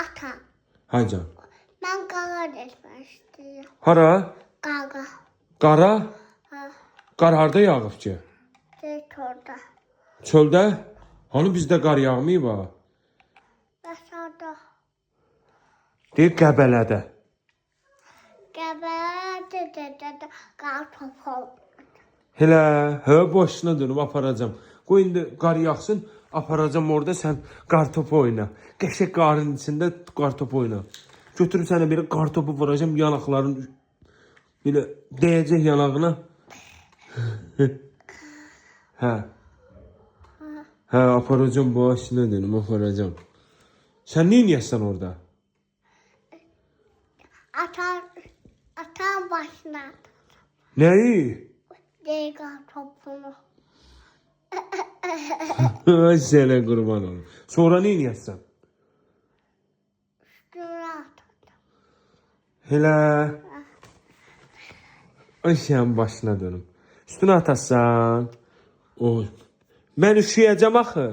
Ata. Hacan. Ben qara getmək istəyirəm. Hara? Qara. Qara? Ha. Qar harda yağıb ki? Deyik orada. Çöldə? Hani bizdə qar yağmayıb ha? Aşağıda. Deyir Qəbələdə. Qəbələ də qar topu. Hele, boşuna dönüp aparacağım. Qoy indi qar yağsın, aparacağım orada sən qartopu oyna. Qəşəng qarın içində qartopu oyna. Götürüb sənə bir qartopu vuracağım yanaqların belə dəyəcək yanağına. Hə. Hə, aparacağım başına dönüp aparacağım. Sən nə edirsən orada? Atam başına. Nəyi? Deyik qar topunu. Ay sənə qurban olum. Sonra nə edirsən? Üstünə atacağım. Hele. Ay sən başına dönüm. Üstünə atasan. Oy. Mən üşüyəcəm axı.